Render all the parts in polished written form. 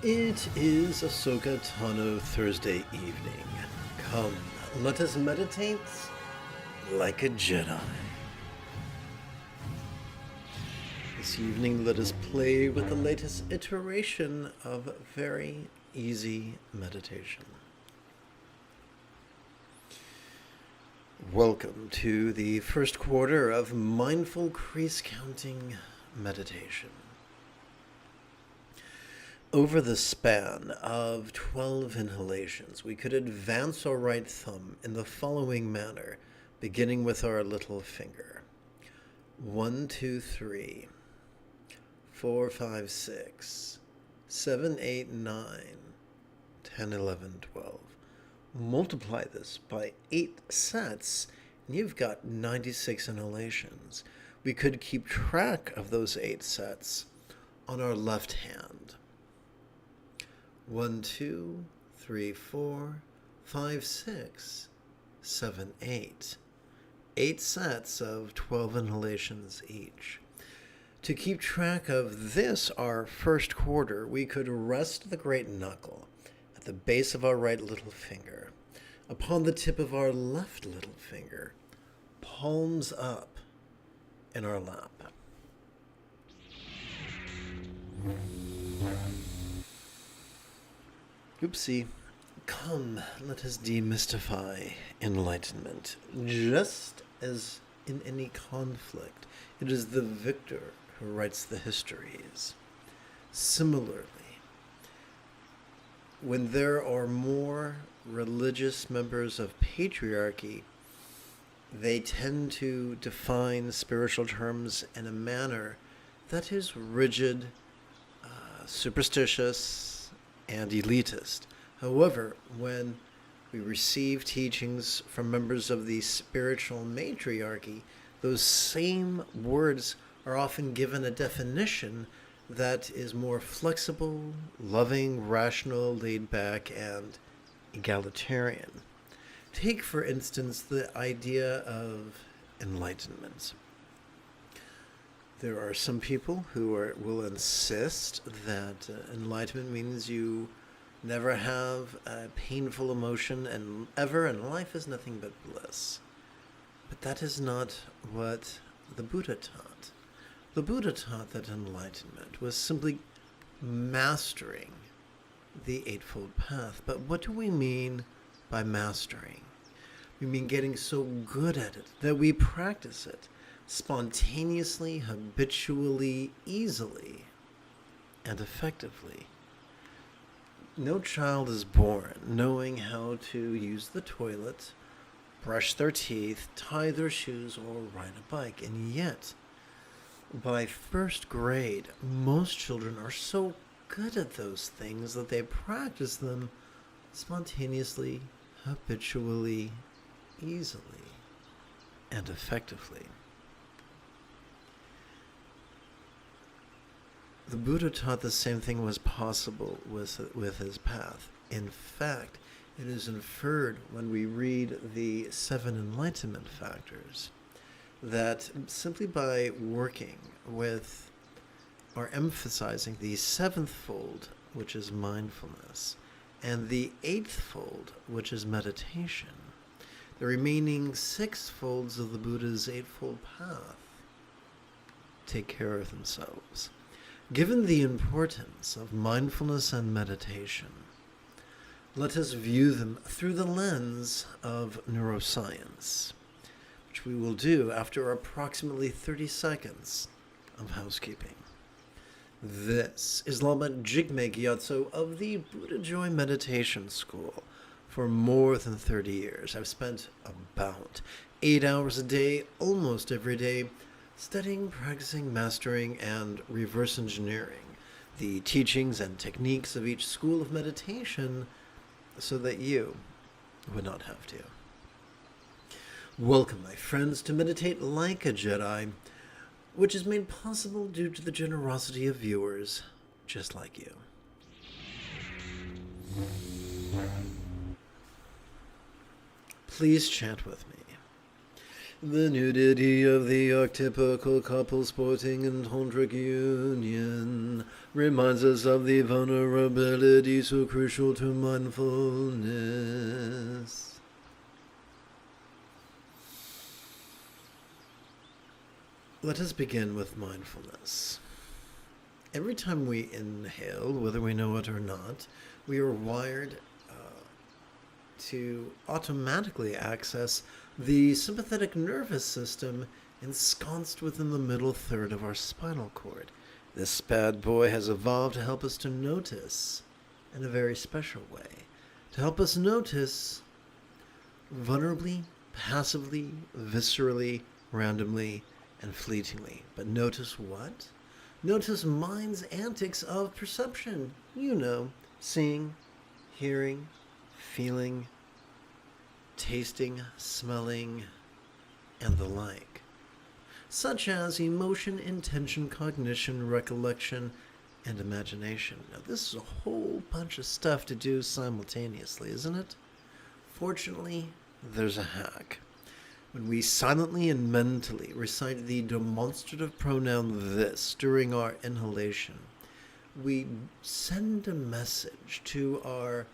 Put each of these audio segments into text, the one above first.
It is Ahsoka Tano Thursday evening. Come, let us meditate like a Jedi. This evening, let us play with the latest iteration of very easy meditation. Welcome to the first quarter of Mindful Crease Counting Meditation. Over the span of 12 inhalations, we could advance our right thumb in the following manner, beginning with our little finger. 1, 2, 3, 4, 5, 6, 7, 8, 9, 10, 11, 12. Multiply this by 8 sets, and you've got 96 inhalations. We could keep track of those 8 sets on our left hand. 1, 2, 3, 4, 5, 6, 7, 8. 8 sets of 12 inhalations each. To keep track of this, our first quarter, we could rest the great knuckle at the base of our right little finger, upon the tip of our left little finger, palms up in our lap. Oopsie. Come, let us demystify enlightenment. Just as in any conflict, it is the victor who writes the histories. Similarly, when there are more religious members of patriarchy, they tend to define spiritual terms in a manner that is rigid, superstitious, and elitist. However, when we receive teachings from members of the spiritual matriarchy, those same words are often given a definition that is more flexible, loving, rational, laid back, and egalitarian. Take, for instance, the idea of enlightenment. There are some people who will insist that enlightenment means you never have a painful emotion and ever, and life is nothing but bliss. But that is not what the Buddha taught. The Buddha taught that enlightenment was simply mastering the Eightfold Path. But what do we mean by mastering? We mean getting so good at it that we practice it spontaneously, habitually, easily, and effectively. No child is born knowing how to use the toilet, brush their teeth, tie their shoes, or ride a bike. And yet, by first grade, most children are so good at those things that they practice them spontaneously, habitually, easily, and effectively. The Buddha taught the same thing was possible with his path. In fact, it is inferred when we read the 7 enlightenment factors that simply by working with or emphasizing the 7th fold, which is mindfulness, and the 8th fold, which is meditation, the remaining 6 folds of the Buddha's Eightfold Path take care of themselves. Given the importance of mindfulness and meditation, let us view them through the lens of neuroscience, which we will do after approximately 30 seconds of housekeeping. This is Lama Jigme Gyatso of the Buddha Joy Meditation School. For more than 30 years, I've spent about 8 hours a day, almost every day, studying, practicing, mastering, and reverse engineering the teachings and techniques of each school of meditation so that you would not have to. Welcome, my friends, to Meditate Like a Jedi, which is made possible due to the generosity of viewers just like you. Please chant with me. The nudity of the archetypical couple sporting in tantric union reminds us of the vulnerability so crucial to mindfulness. Let us begin with mindfulness. Every time we inhale, whether we know it or not, we are wired to automatically access the sympathetic nervous system ensconced within the middle third of our spinal cord. This bad boy has evolved to help us to notice in a very special way. To help us notice vulnerably, passively, viscerally, randomly, and fleetingly. But notice what? Notice mind's antics of perception. You know, seeing, hearing, feeling, tasting, smelling, and the like. Such as emotion, intention, cognition, recollection, and imagination. Now, this is a whole bunch of stuff to do simultaneously, isn't it? Fortunately, there's a hack. When we silently and mentally recite the demonstrative pronoun this during our inhalation, we send a message to our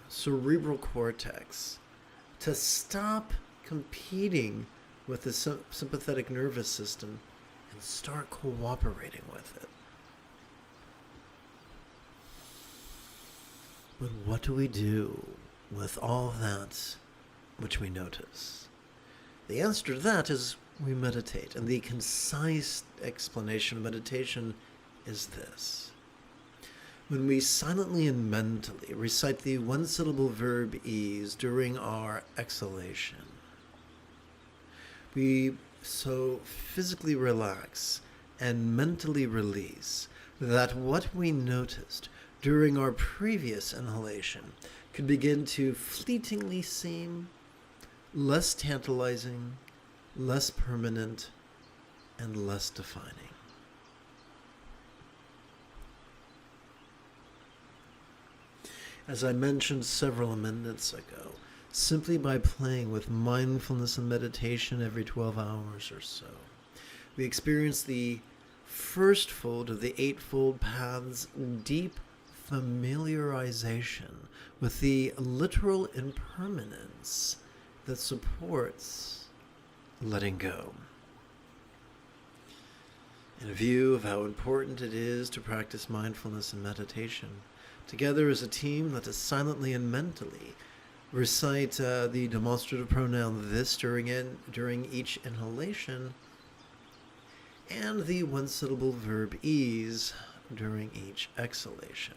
cerebral cortex to stop competing with the sympathetic nervous system and start cooperating with it. But what do we do with all that which we notice? The answer to that is we meditate, and the concise explanation of meditation is this. When we silently and mentally recite the one-syllable verb ease during our exhalation, we so physically relax and mentally release that what we noticed during our previous inhalation could begin to fleetingly seem less tantalizing, less permanent, and less defining. As I mentioned several minutes ago, simply by playing with mindfulness and meditation every 12 hours or so, we experience the first fold of the eightfold path's deep familiarization with the literal impermanence that supports letting go. In view of how important it is to practice mindfulness and meditation, together as a team, let us silently and mentally recite the demonstrative pronoun this during each inhalation and the one-syllable verb ease during each exhalation.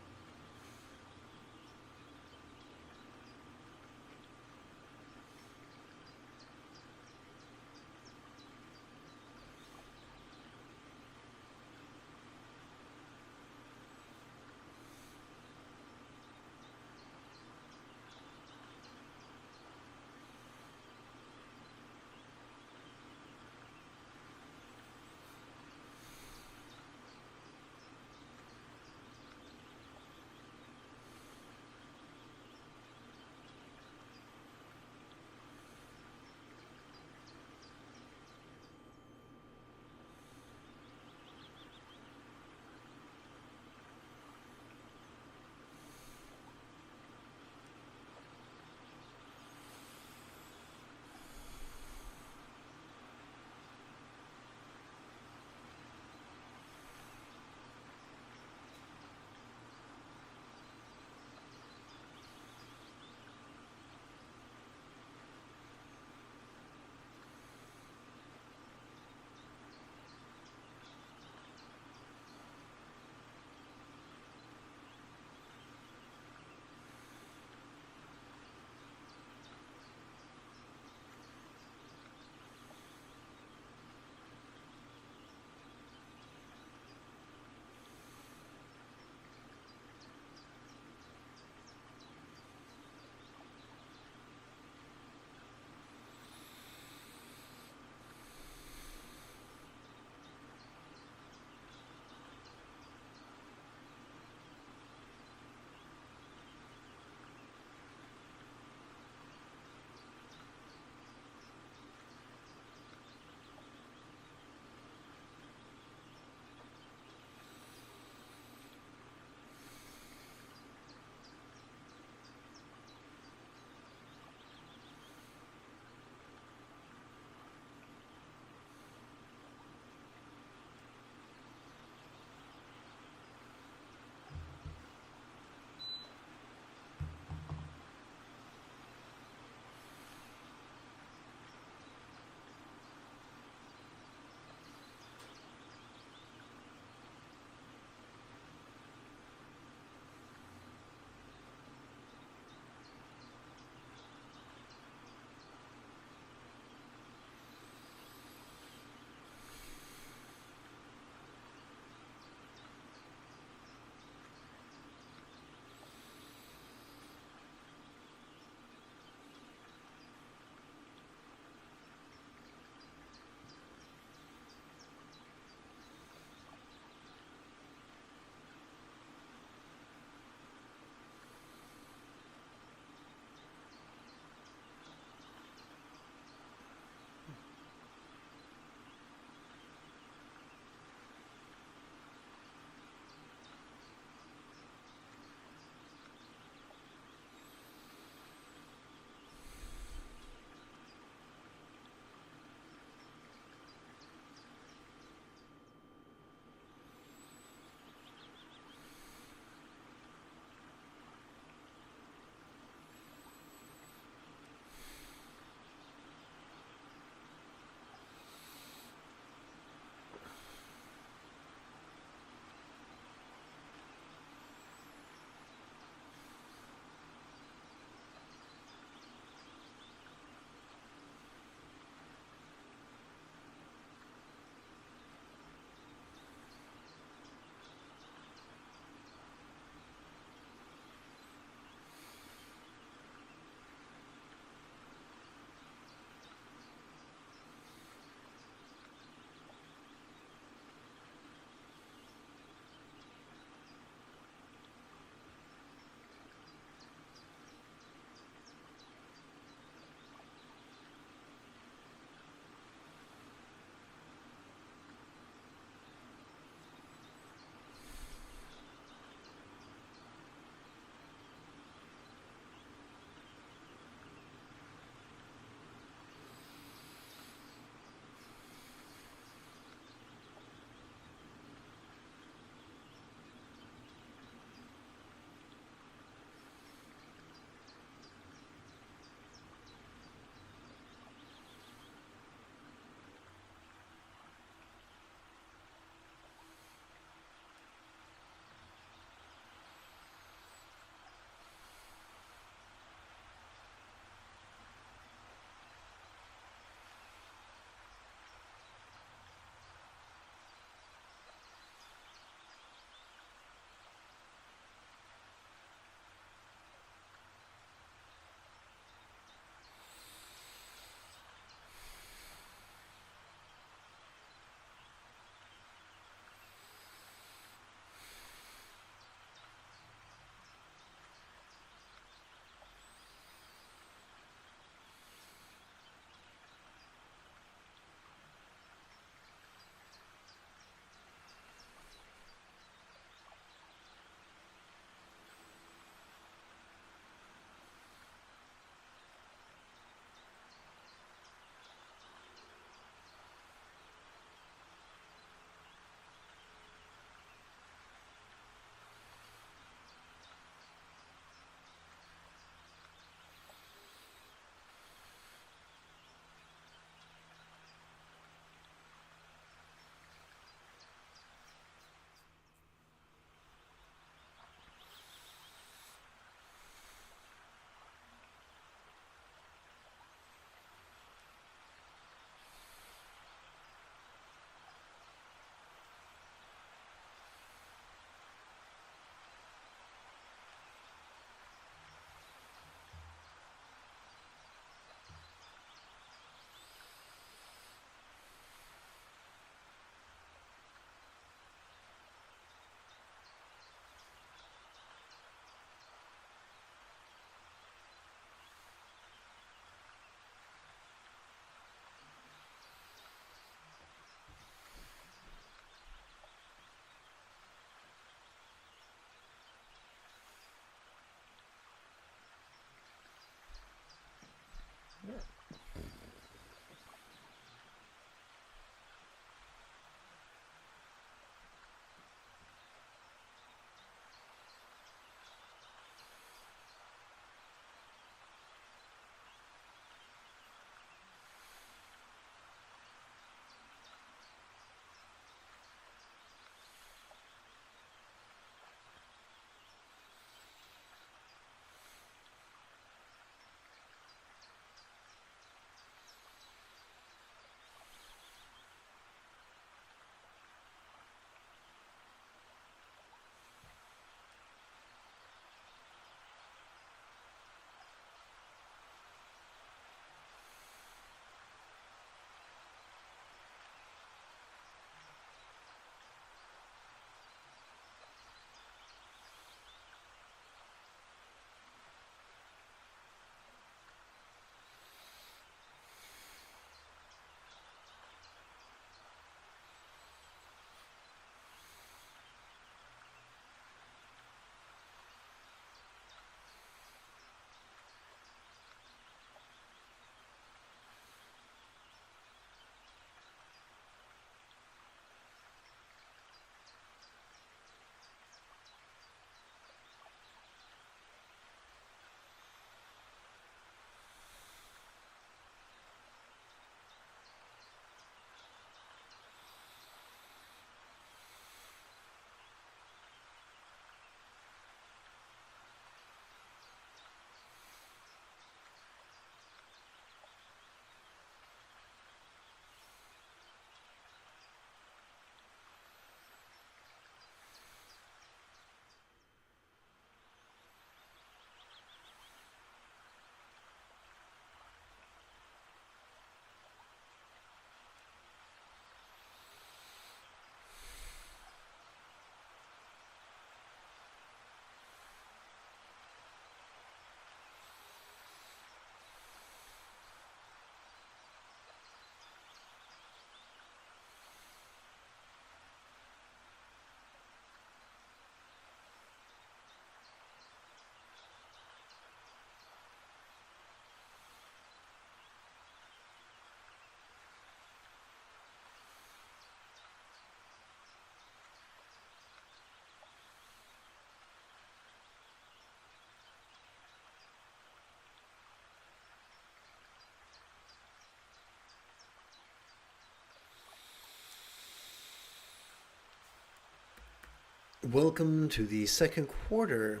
Welcome to the second quarter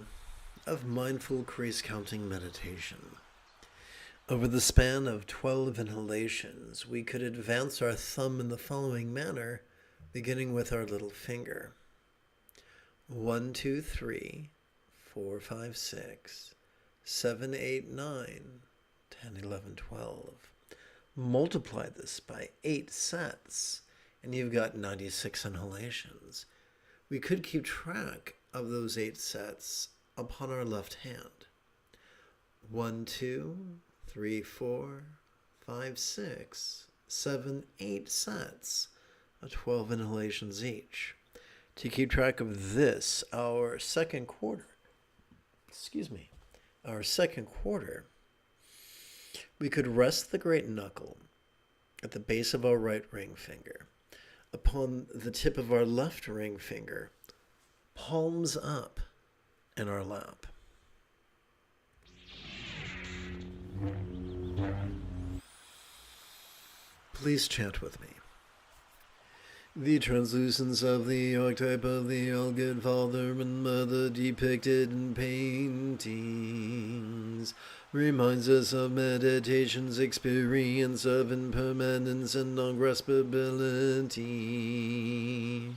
of Mindful Crease Counting Meditation. Over the span of 12 inhalations, we could advance our thumb in the following manner, beginning with our little finger. 1, 2, 3, 4, 5, 6, 7, 8, 9, 10, 11, 12. Multiply this by 8 sets, and you've got 96 inhalations. We could keep track of those 8 sets upon our left hand. 1, 2, 3, 4, 5, 6, 7, 8 sets of 12 inhalations each. To keep track of this, our second quarter, we could rest the great knuckle at the base of our right ring finger, upon the tip of our left ring finger, palms up in our lap. Please chant with me. The translucence of the archetype of the all-good father and mother depicted in paintings reminds us of meditation's experience of impermanence and non-graspability.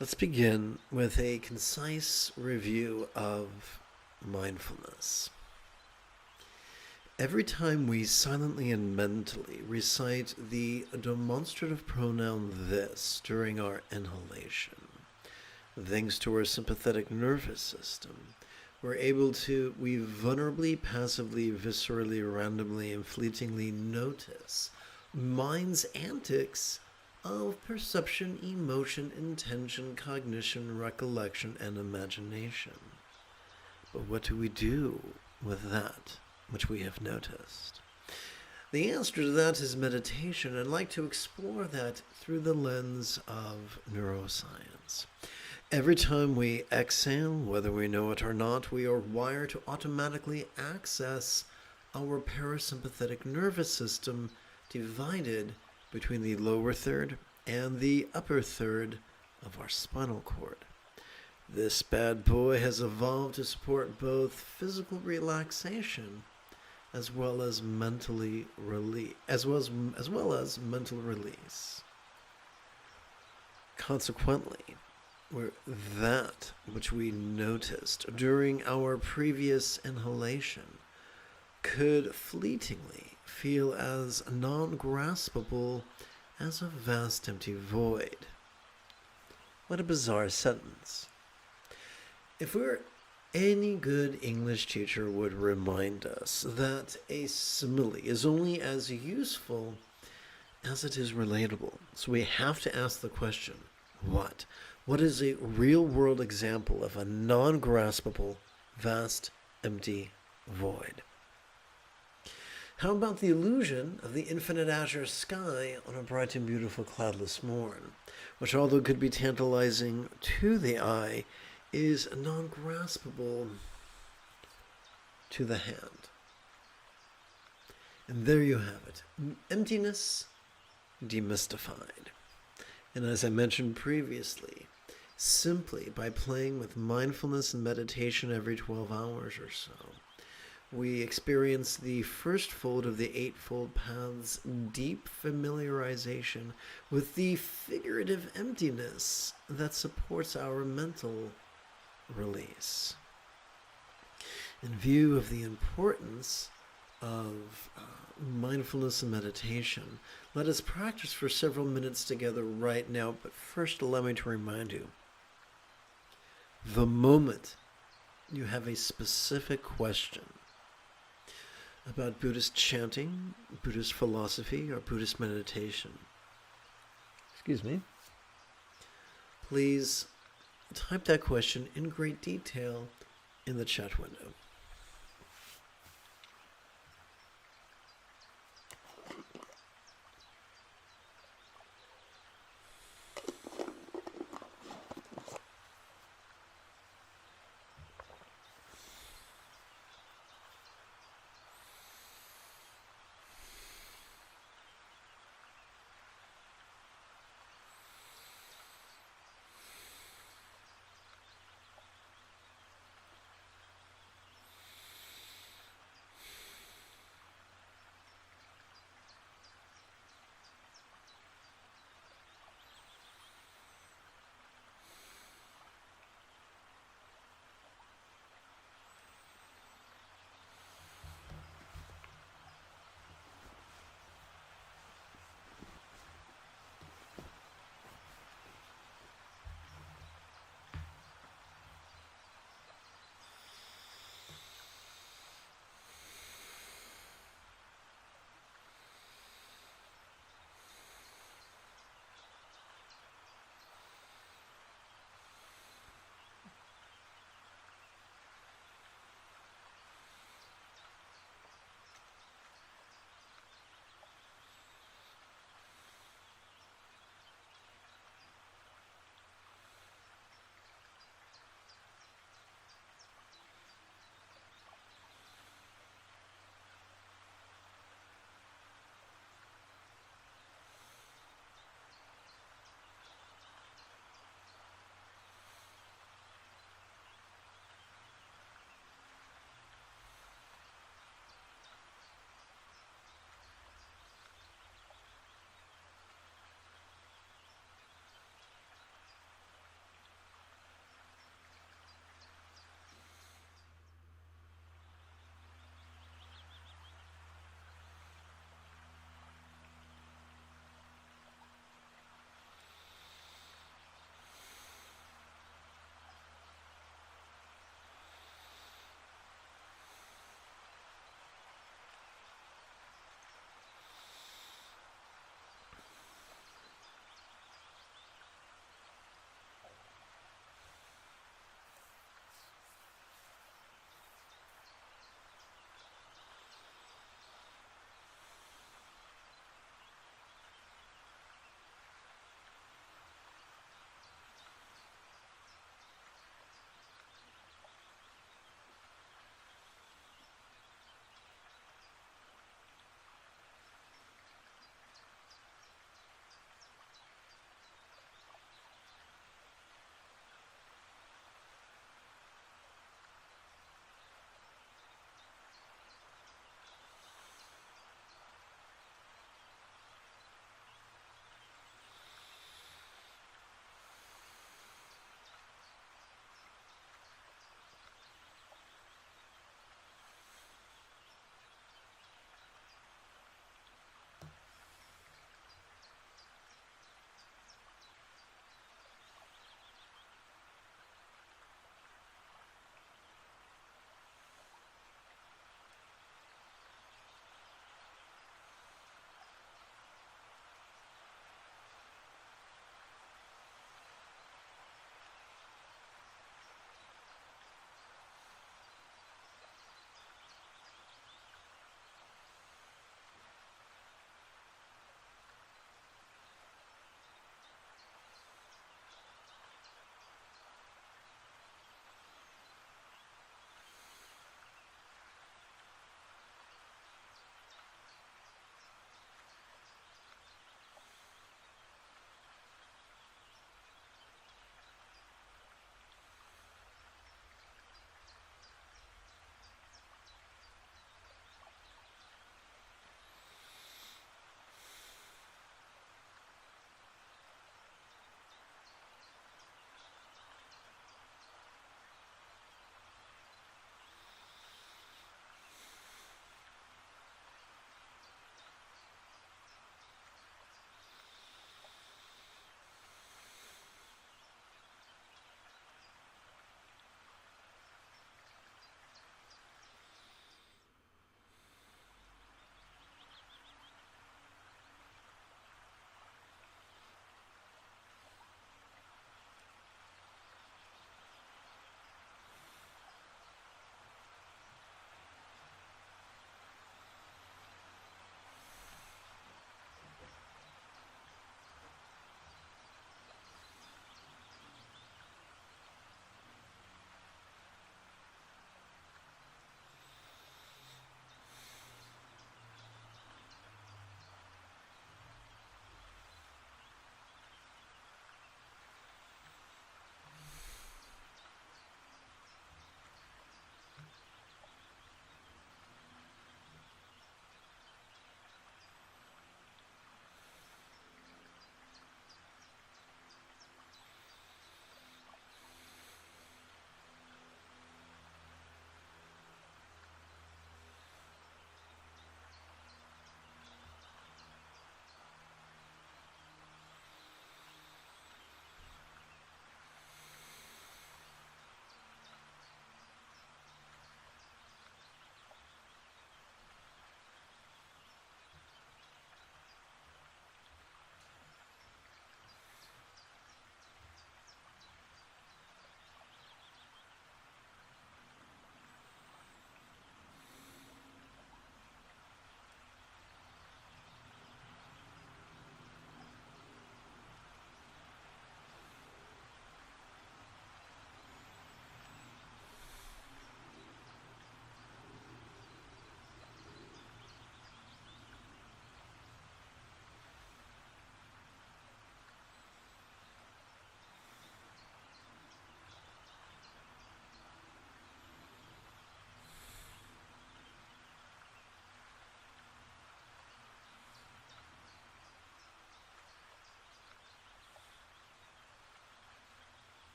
Let's begin with a concise review of mindfulness. Every time we silently and mentally recite the demonstrative pronoun this during our inhalation, thanks to our sympathetic nervous system, we vulnerably, passively, viscerally, randomly, and fleetingly notice mind's antics of perception, emotion, intention, cognition, recollection, and imagination. But what do we do with that which we have noticed? The answer to that is meditation. I'd like to explore that through the lens of neuroscience. Every time we exhale, whether we know it or not, we are wired to automatically access our parasympathetic nervous system, divided between the lower third and the upper third of our spinal cord. This bad boy has evolved to support both physical relaxation as well as mental release. Consequently, that which we noticed during our previous inhalation could fleetingly feel as non-graspable as a vast empty void. What a bizarre sentence. If we're any good English teacher would remind us that a simile is only as useful as it is relatable. So we have to ask the question, what? What is a real-world example of a non-graspable, vast, empty void? How about the illusion of the infinite azure sky on a bright and beautiful cloudless morn, which, although could be tantalizing to the eye, is non-graspable to the hand? And there you have it. Emptiness demystified. And as I mentioned previously, simply by playing with mindfulness and meditation every 12 hours or so, we experience the first fold of the eightfold path's deep familiarization with the figurative emptiness that supports our mental release. In view of the importance of mindfulness and meditation, let us practice for several minutes together right now. But first, allow me to remind you, the moment you have a specific question about Buddhist chanting, Buddhist philosophy, or Buddhist meditation, please type that question in great detail in the chat window.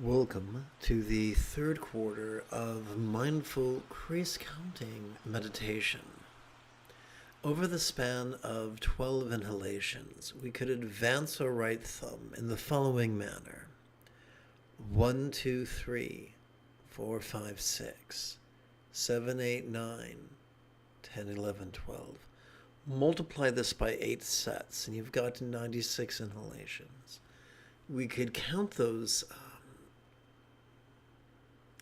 Welcome to the third quarter of mindful crease counting meditation. Over the span of 12 inhalations, we could advance our right thumb in the following manner. 1, 2, 3, 4, 5, 6, 7, 8, 9, 10, 11, 12. Multiply this by 8 sets, and you've got 96 inhalations. We could count those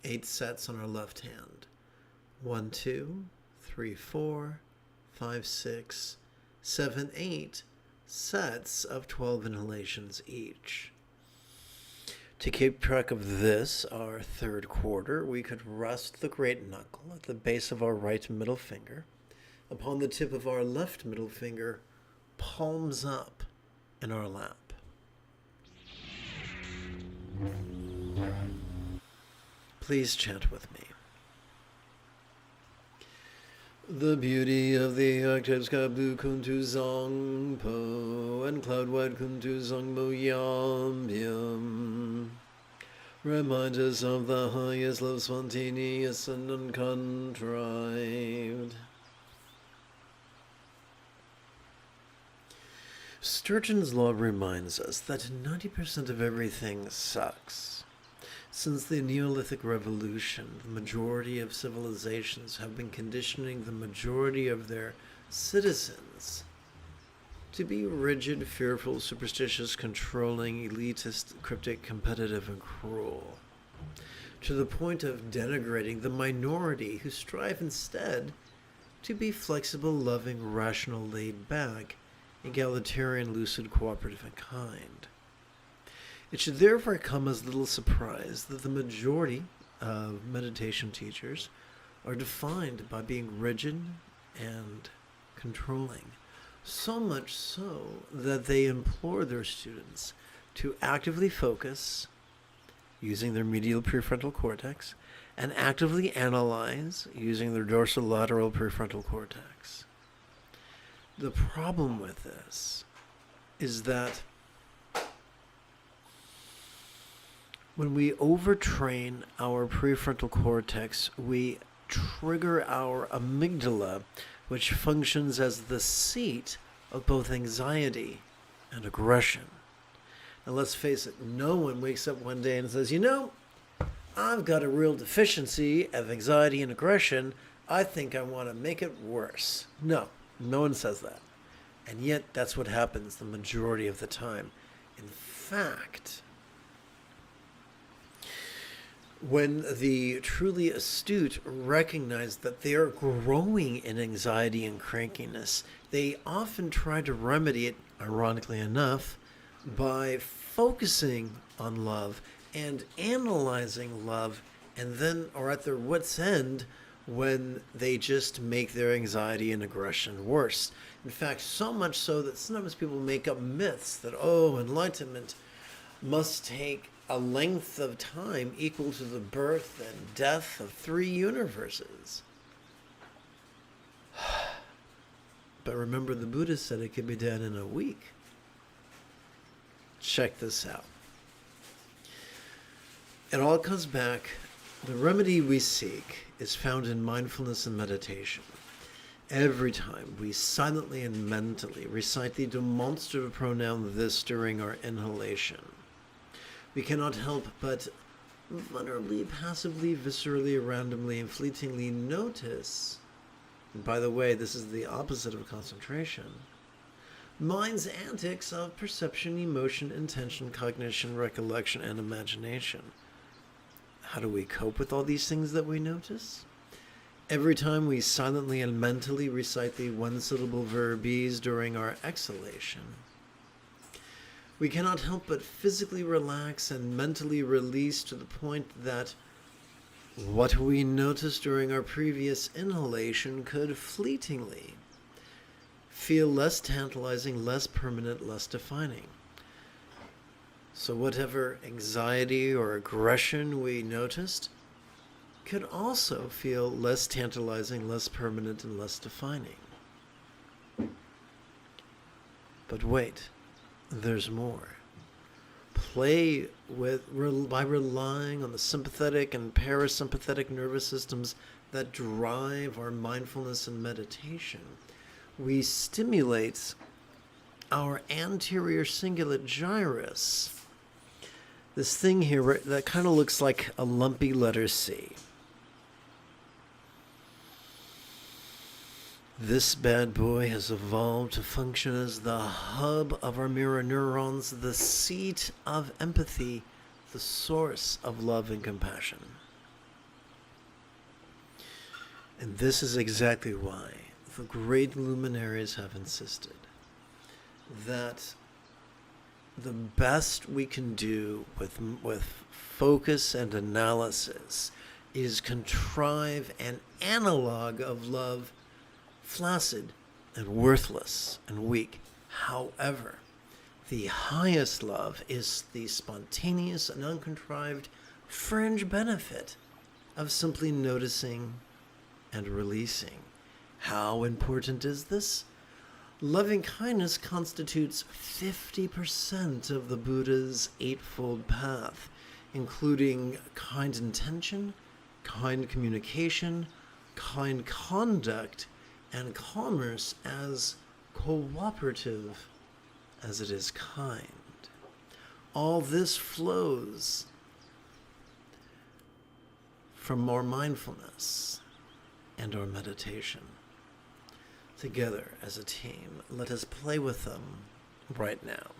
8 sets on our left hand. 1, 2, 3, 4, 5, 6, 7, 8 sets of 12 inhalations each. To keep track of this, our third quarter, we could rest the great knuckle at the base of our right middle finger, upon the tip of our left middle finger, palms up in our lap. Please chant with me. The beauty of the octaves blue kuntu zong po and cloud white kuntu zong bo yam yam remind us of the highest love, spontaneous and uncontrived. Sturgeon's law reminds us that 90% of everything sucks. Since the Neolithic Revolution, the majority of civilizations have been conditioning the majority of their citizens to be rigid, fearful, superstitious, controlling, elitist, cryptic, competitive, and cruel, to the point of denigrating the minority who strive instead to be flexible, loving, rational, laid-back, egalitarian, lucid, cooperative, and kind. It should therefore come as little surprise that the majority of meditation teachers are defined by being rigid and controlling, so much so that they implore their students to actively focus using their medial prefrontal cortex and actively analyze using their dorsolateral prefrontal cortex. The problem with this is that when we overtrain our prefrontal cortex, we trigger our amygdala, which functions as the seat of both anxiety and aggression. Now let's face it, no one wakes up one day and says, I've got a real deficiency of anxiety and aggression. I think I want to make it worse. No one says that. And yet that's what happens the majority of the time. In fact, when the truly astute recognize that they are growing in anxiety and crankiness, they often try to remedy it, ironically enough, by focusing on love and analyzing love, and then are at their wits' end when they just make their anxiety and aggression worse. In fact, so much so that sometimes people make up myths that, enlightenment must take a length of time equal to the birth and death of 3 universes. But remember, the Buddha said it could be done in a week. Check this out. It all comes back. The remedy we seek is found in mindfulness and meditation. Every time we silently and mentally recite the demonstrative pronoun this during our inhalation, we cannot help but vulnerably, passively, viscerally, randomly, and fleetingly notice, and by the way, this is the opposite of concentration, mind's antics of perception, emotion, intention, cognition, recollection, and imagination. How do we cope with all these things that we notice? Every time we silently and mentally recite the one-syllable FREEBIES during our exhalation, we cannot help but physically relax and mentally release to the point that what we noticed during our previous inhalation could fleetingly feel less tantalizing, less permanent, less defining. So whatever anxiety or aggression we noticed could also feel less tantalizing, less permanent, and less defining. But wait, there's more. play by relying on the sympathetic and parasympathetic nervous systems that drive our mindfulness and meditation, we stimulate our anterior cingulate gyrus, this thing here that kind of looks like a lumpy letter C. This bad boy has evolved to function as the hub of our mirror neurons, the seat of empathy, the source of love and compassion. And this is exactly why the great luminaries have insisted that the best we can do with focus and analysis is contrive an analog of love, flaccid and worthless and weak. However, the highest love is the spontaneous and uncontrived fringe benefit of simply noticing and releasing. How important is this? Loving kindness constitutes 50% of the Buddha's Eightfold Path, including kind intention, kind communication, kind conduct, and commerce as cooperative as it is kind. All this flows from our mindfulness and our meditation. Together as a team, let us play with them right now.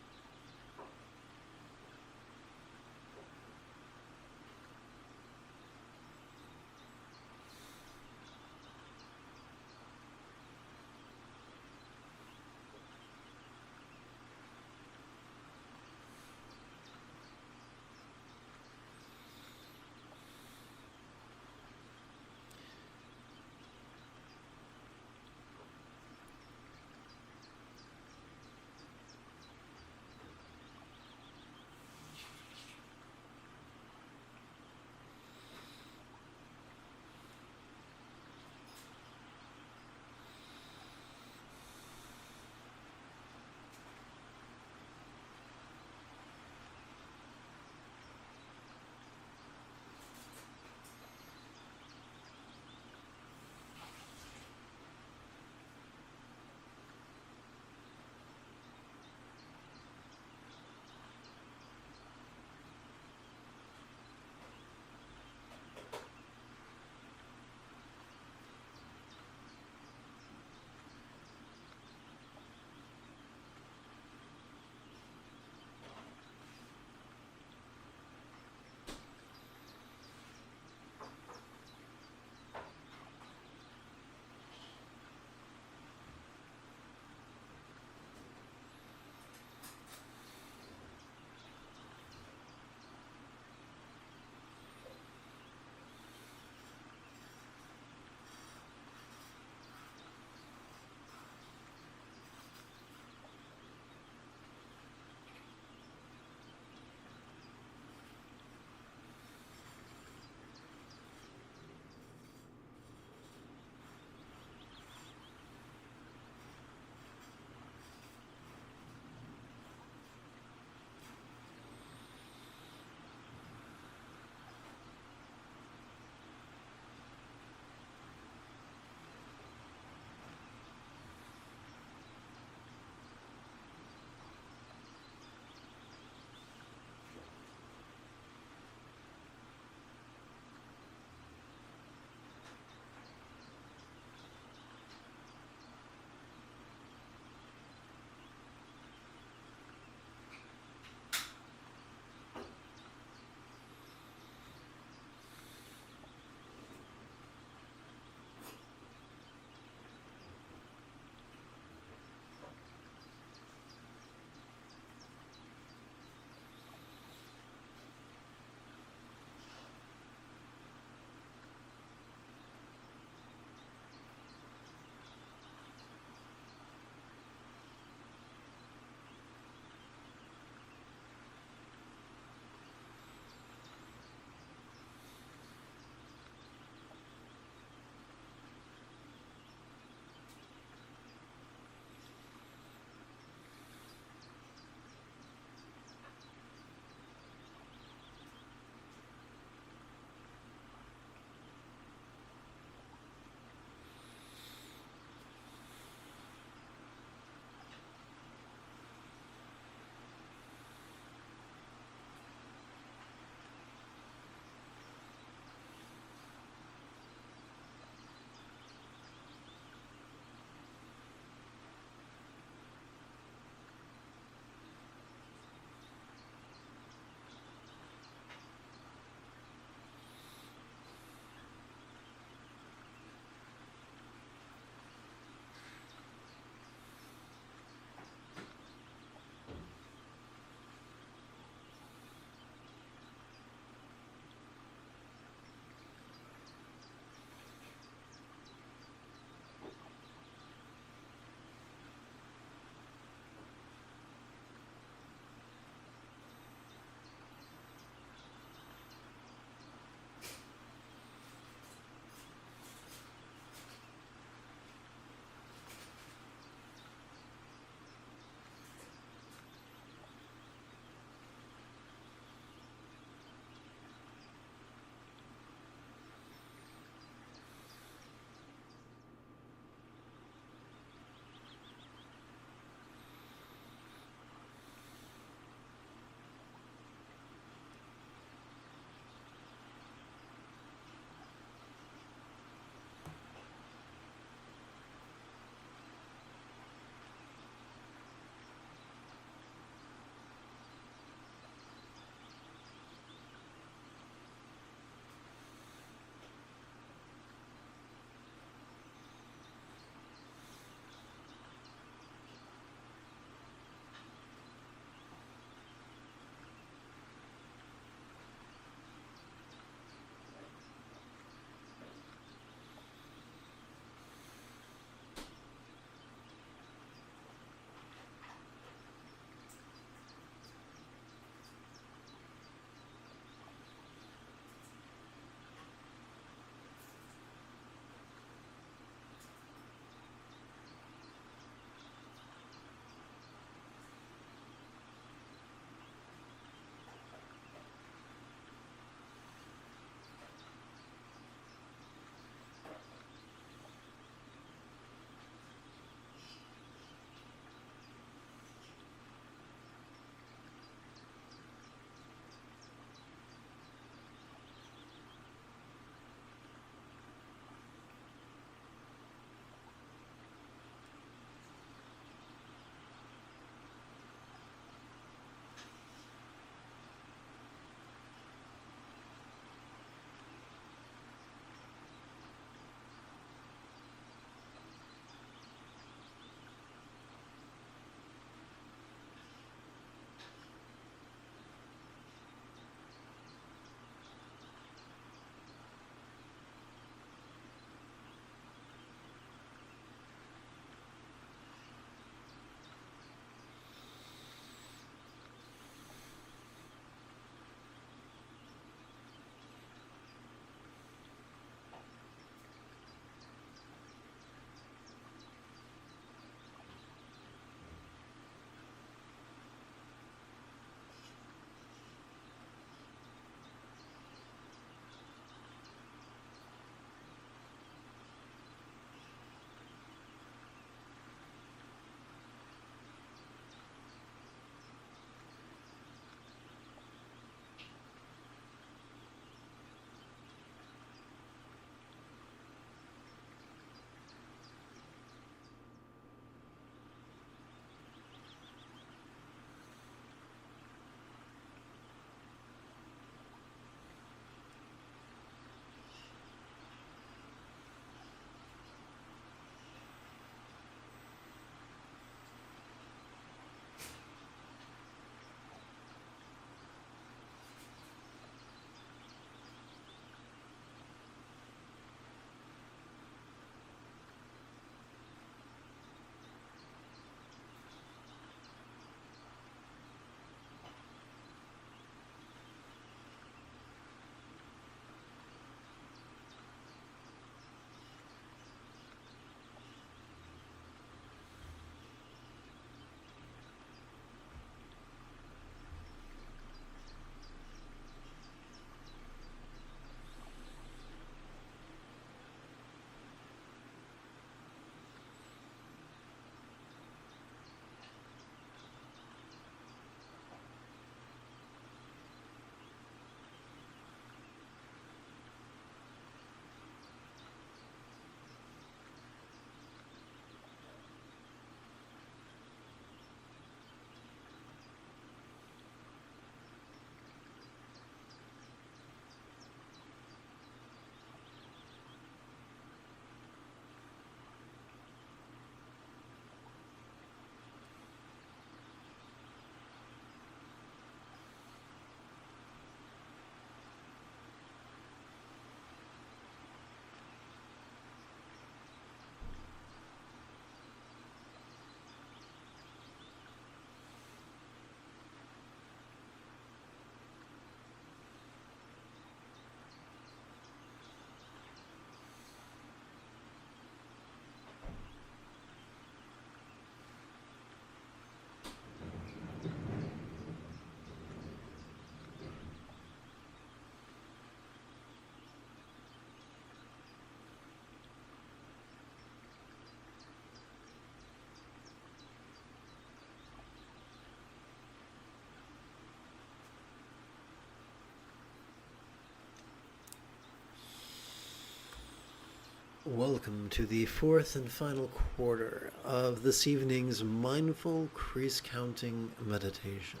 Welcome to the fourth and final quarter of this evening's mindful crease counting meditation.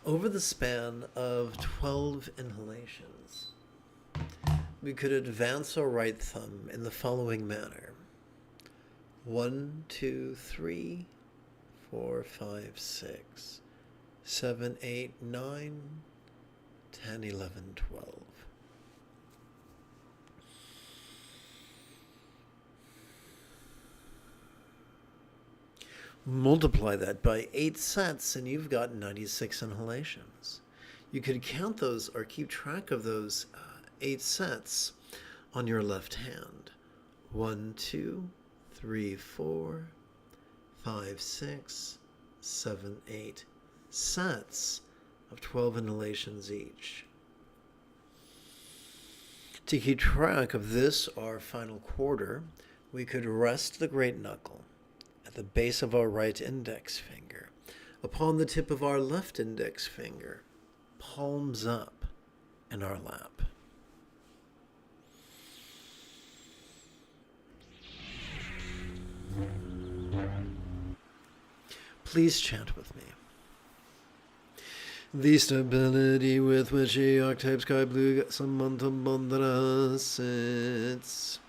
Over the span of 12 inhalations, we could advance our right thumb in the following manner. 1, 2, 3, 4, 5, 6, 7, 8, 9, 10, 11, 12. Multiply that by 8 sets and you've got 96 inhalations. You could count those or keep track of those 8 sets on your left hand. 1, 2, 3, 4, 5, 6, 7, 8 sets of 12 inhalations each. To keep track of this, our final quarter, we could rest the great knuckle at the base of our right index finger, upon the tip of our left index finger, palms up in our lap. Please chant with me. The stability with which the archetype sky blue Samantha Bandara sits,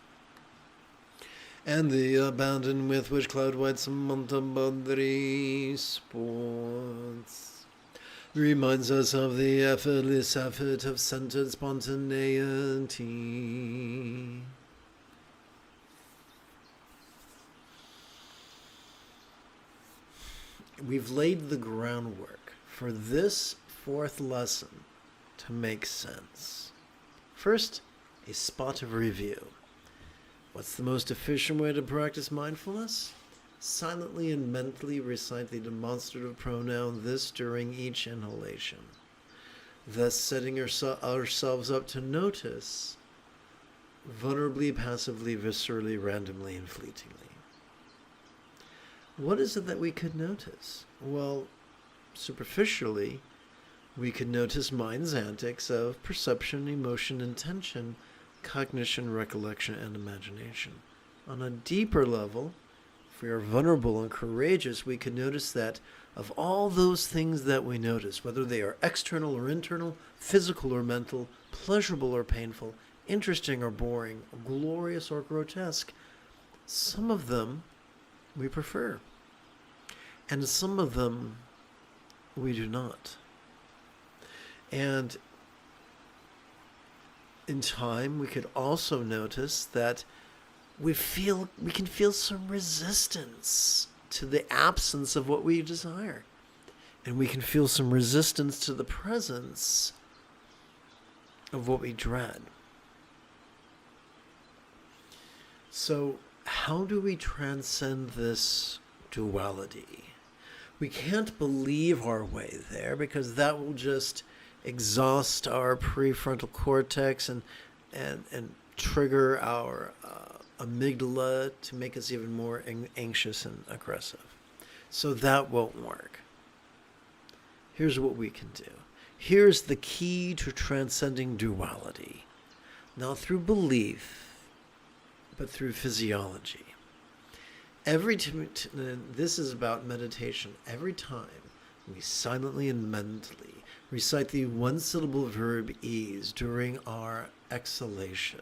and the abandon with which cloud white Samantha Bandari sports, reminds us of the effortless effort of centered spontaneity. We've laid the groundwork for this fourth lesson to make sense. First, a spot of review. What's the most efficient way to practice mindfulness? Silently and mentally recite the demonstrative pronoun this during each inhalation, thus setting ourselves up to notice vulnerably, passively, viscerally, randomly, and fleetingly. What is it that we could notice? Well, superficially, we could notice mind's antics of perception, emotion, intention, cognition, recollection, and imagination. On a deeper level, if we are vulnerable and courageous, we can notice that of all those things that we notice, whether they are external or internal, physical or mental, pleasurable or painful, interesting or boring, glorious or grotesque, some of them we prefer, and some of them we do not. And in time, we could also notice that we can feel some resistance to the absence of what we desire. And we can feel some resistance to the presence of what we dread. So, how do we transcend this duality? We can't believe our way there, because that will just exhaust our prefrontal cortex and trigger our amygdala to make us even more anxious and aggressive. So that won't work. Here's what we can do. Here's the key to transcending duality. Not through belief, but through physiology. This is about meditation. Every time we silently and mentally recite the one-syllable verb ease during our exhalation,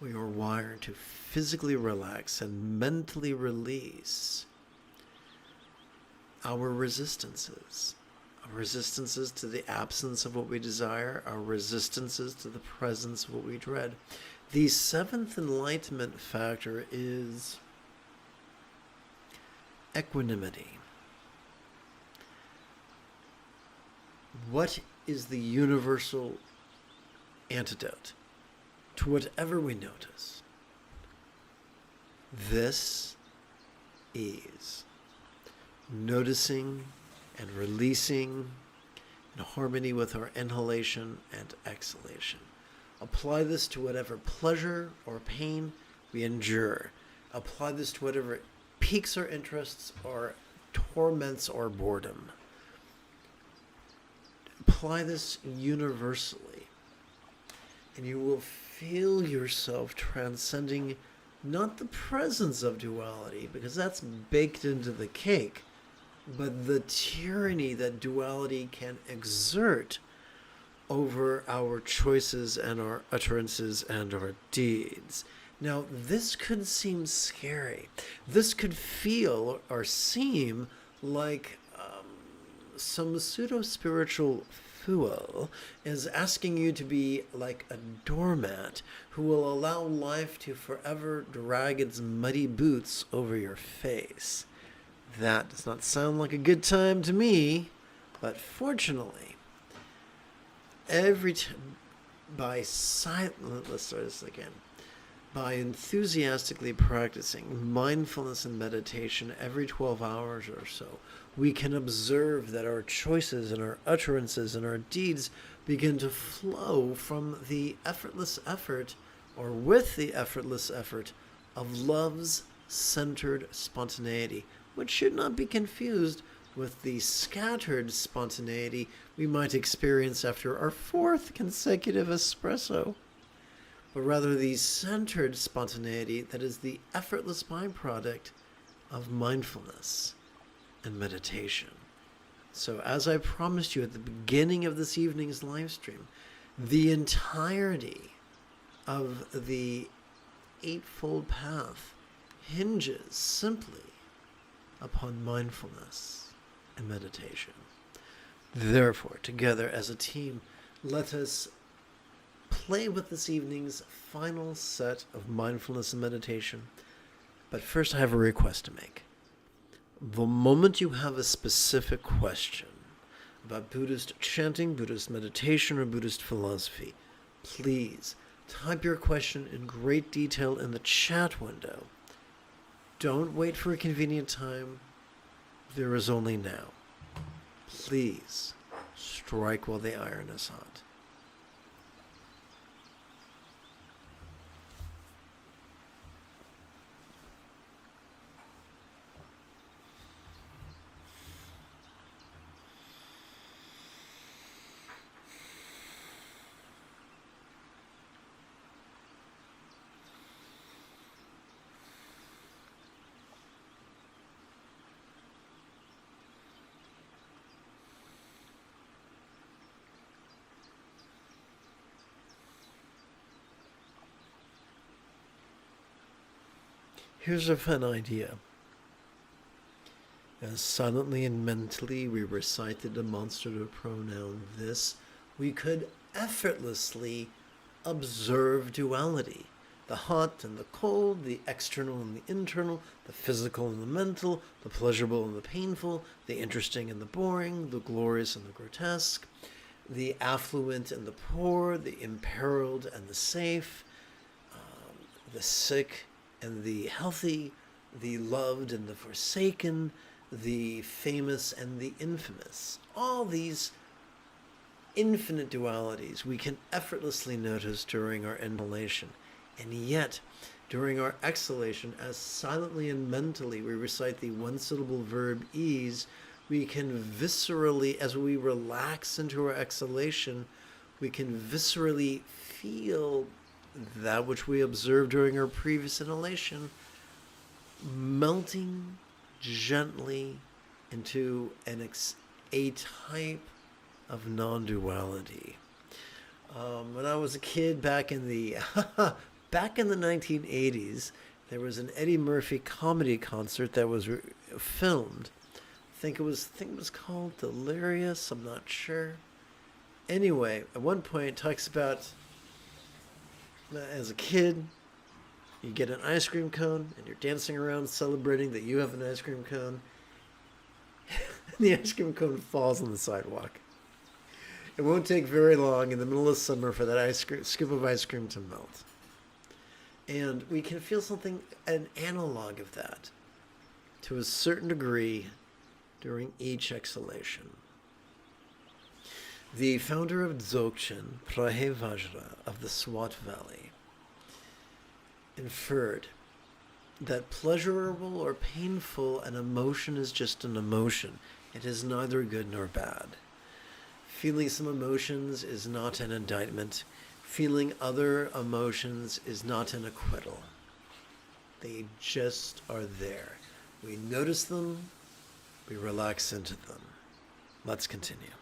we are wired to physically relax and mentally release our resistances. Our resistances to the absence of what we desire, our resistances to the presence of what we dread. The seventh enlightenment factor is equanimity. What is the universal antidote to whatever we notice? This is noticing and releasing in harmony with our inhalation and exhalation. Apply this to whatever pleasure or pain we endure. Apply this to whatever piques our interests or torments our boredom. Apply this universally, and you will feel yourself transcending not the presence of duality, because that's baked into the cake, but the tyranny that duality can exert over our choices and our utterances and our deeds. Now, this could seem scary. This could feel or seem like some pseudo-spiritual fool is asking you to be like a doormat who will allow life to forever drag its muddy boots over your face. That does not sound like a good time to me, but fortunately, let's start this again. By enthusiastically practicing mindfulness and meditation every 12 hours or so, we can observe that our choices and our utterances and our deeds begin to flow from the effortless effort, or with the effortless effort, of love's centered spontaneity, which should not be confused with the scattered spontaneity we might experience after our 4th consecutive espresso, but rather the centered spontaneity that is the effortless byproduct of mindfulness and meditation. So as I promised you at the beginning of this evening's live stream, the entirety of the Eightfold Path hinges simply upon mindfulness and meditation. Therefore, together as a team, let us play with this evening's final set of mindfulness and meditation. But first, I have a request to make. The moment you have a specific question about Buddhist chanting, Buddhist meditation, or Buddhist philosophy, please type your question in great detail in the chat window. Don't wait for a convenient time. There is only now. Please strike while the iron is hot. Here's a fun idea. As silently and mentally we recite the demonstrative pronoun this, we could effortlessly observe duality. The hot and the cold, the external and the internal, the physical and the mental, the pleasurable and the painful, the interesting and the boring, the glorious and the grotesque, the affluent and the poor, the imperiled and the safe, the sick and the healthy, the loved and the forsaken, the famous and the infamous. All these infinite dualities we can effortlessly notice during our inhalation. And yet, during our exhalation, as silently and mentally we recite the one-syllable verb ease, we can viscerally, as we relax into our exhalation, we can viscerally feel that which we observed during our previous inhalation melting gently into a type of non-duality. When I was a kid back in the 1980s, there was an Eddie Murphy comedy concert that was filmed. I think it was called Delirious. I'm not sure. Anyway, at one point it talks about as a kid, you get an ice cream cone and you're dancing around celebrating that you have an ice cream cone. And the ice cream cone falls on the sidewalk. It won't take very long in the middle of summer for that scoop of ice cream to melt. And we can feel an analog of that, to a certain degree, during each exhalation. The founder of Dzogchen, Prahe Vajra of the Swat Valley, inferred that pleasurable or painful an emotion is just an emotion. It is neither good nor bad. Feeling some emotions is not an indictment. Feeling other emotions is not an acquittal. They just are there. We notice them, we relax into them. Let's continue.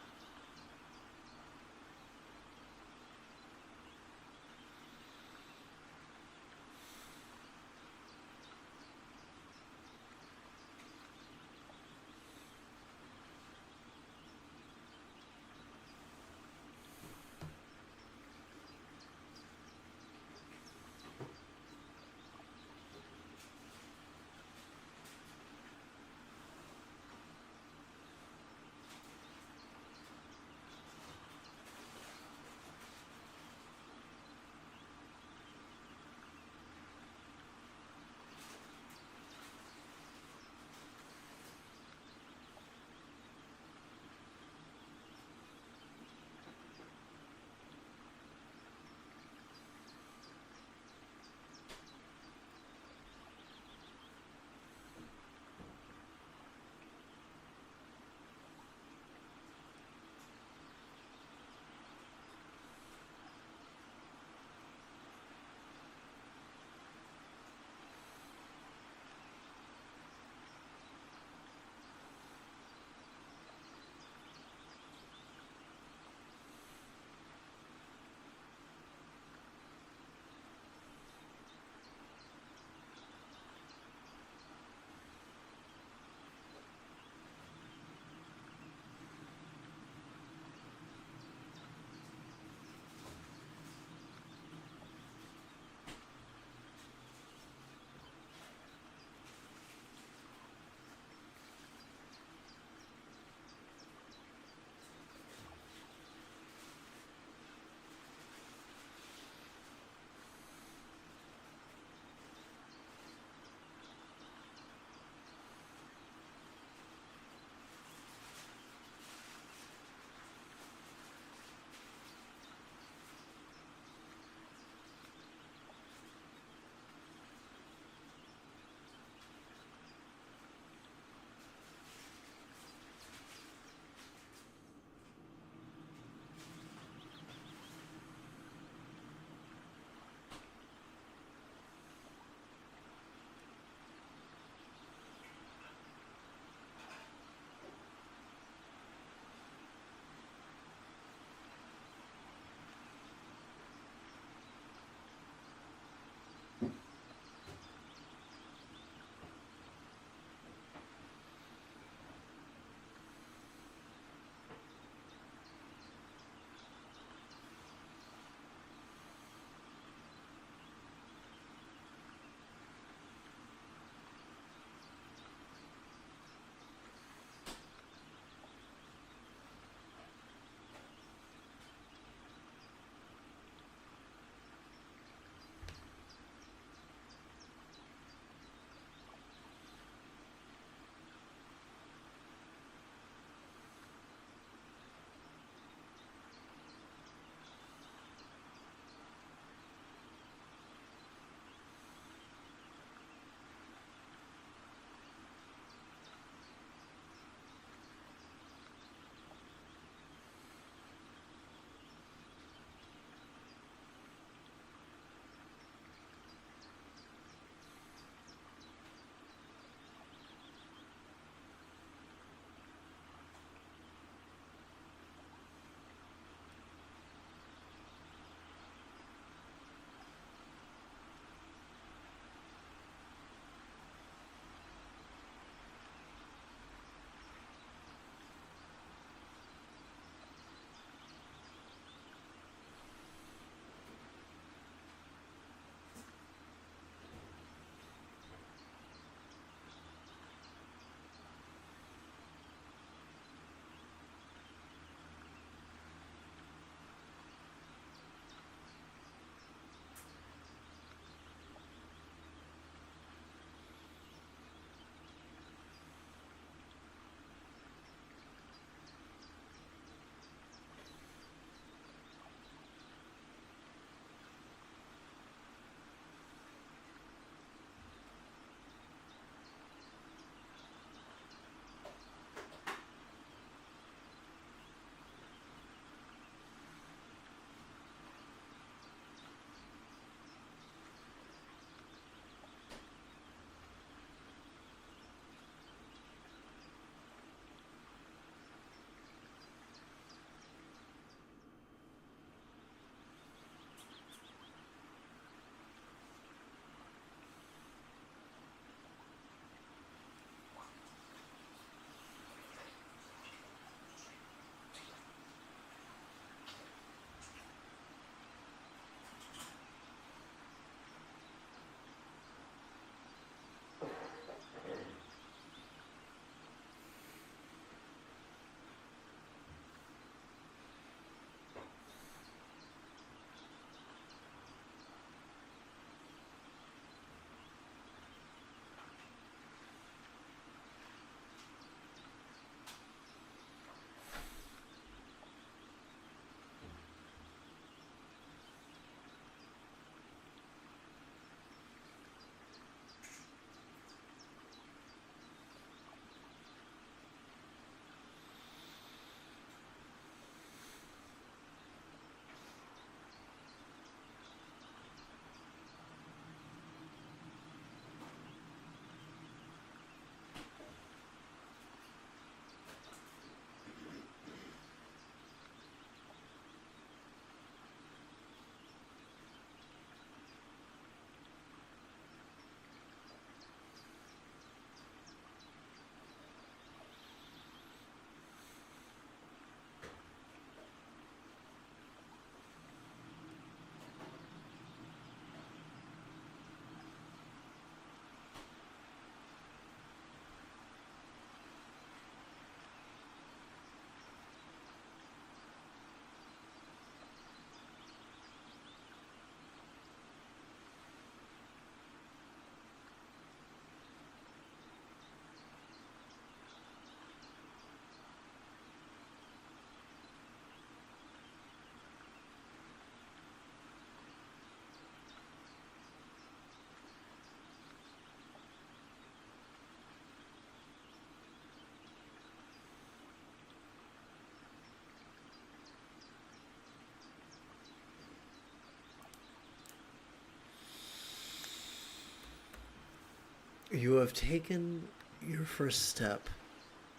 You have taken your first step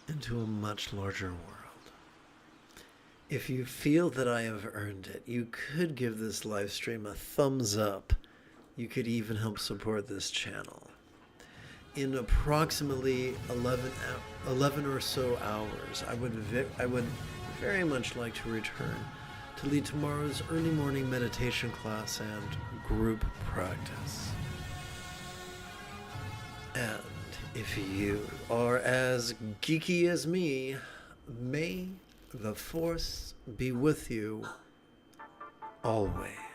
into a much larger world. If you feel that I have earned it, you could give this live stream a thumbs up. You could even help support this channel. In approximately 11 or so hours, I would very much like to return to lead tomorrow's early morning meditation class and group practice. And if you are as geeky as me, may the Force be with you always.